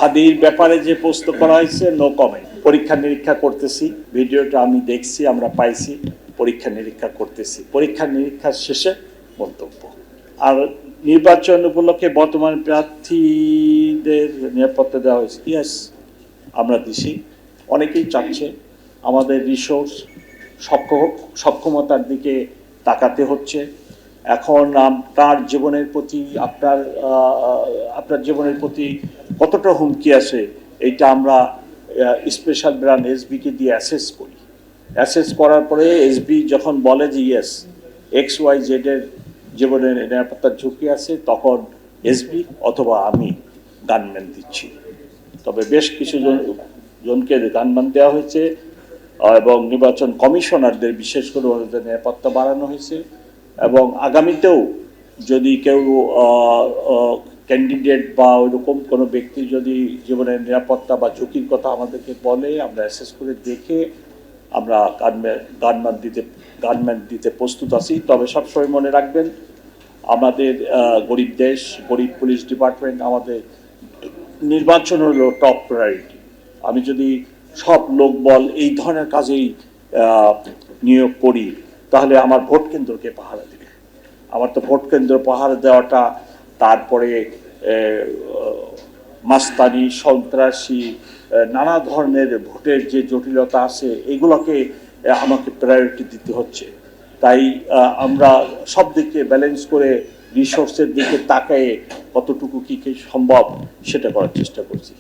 হাদির ব্যাপারে যে প্রশ্ন করা হয়েছে নো কমেন্ট। পরীক্ষা নিরীক্ষা করতেছি, ভিডিওটা আমি দেখছি, আমরা পাইছি, পরীক্ষা নিরীক্ষা করতেছি, পরীক্ষা নিরীক্ষার শেষে মন্তব্য। আর নির্বাচন উপলক্ষে বর্তমান প্রার্থীদের নিরাপত্তা দেওয়া হয়েছে, ইয়েস আমরা দিছি। অনেকেই চাচ্ছে, আমাদের রিসোর্স সক্ষমতার দিকে তাকাতে হচ্ছে। এখন আপনার জীবনের প্রতি আপনার জীবনের প্রতি কতটা হুমকি আছে এইটা আমরা স্পেশাল ব্রাঞ্চ এসবিকে দিয়ে অ্যাসেস করি। অ্যাসেস করার পরে এসবি যখন বলে যে ইয়েস XYZ এর জীবনের নিরাপত্তার ঝুঁকি আছে, তখন এসবি অথবা আমি গানম্যান দিচ্ছি। তবে বেশ কিছু জনকে গানম্যান দেওয়া হয়েছে এবং নির্বাচন কমিশনারদের বিশেষ করে ওদের নিরাপত্তা বাড়ানো হয়েছে। এবং আগামীতেও যদি কেউ ক্যান্ডিডেট বা ওইরকম কোনো ব্যক্তি যদি জীবনের নিরাপত্তা বা ঝুঁকির কথা আমাদেরকে বলে, আমরা অ্যাসেস করে দেখে আমরা গানম্যান দিতে প্রস্তুত আছি। তবে সবসময় মনে রাখবেন, আমাদের গরিব দেশ, গরিব পুলিশ ডিপার্টমেন্ট, আমাদের নির্বাচন হলো টপ প্রায়োরিটি। আমি যদি সব লোকবল এই ধরনের কাজেই নিয়োগ করি, তাহলে আমার ভোট কেন্দ্রকে পাহারা দেবে। আমার তো ভোট কেন্দ্র পাহারা দেওয়াটা, তারপরে মাস্তানি, সন্ত্রাসী, নানা ধরনের ভোটের যে জটিলতা আছে, এগুলোকে আমাকে প্রায়োরিটি দিতে হচ্ছে। তাই আমরা সব দিকে ব্যালেন্স করে রিসোর্সের দিকে তাকায়ে কতটুকু কী সম্ভব সেটা করার চেষ্টা করছি।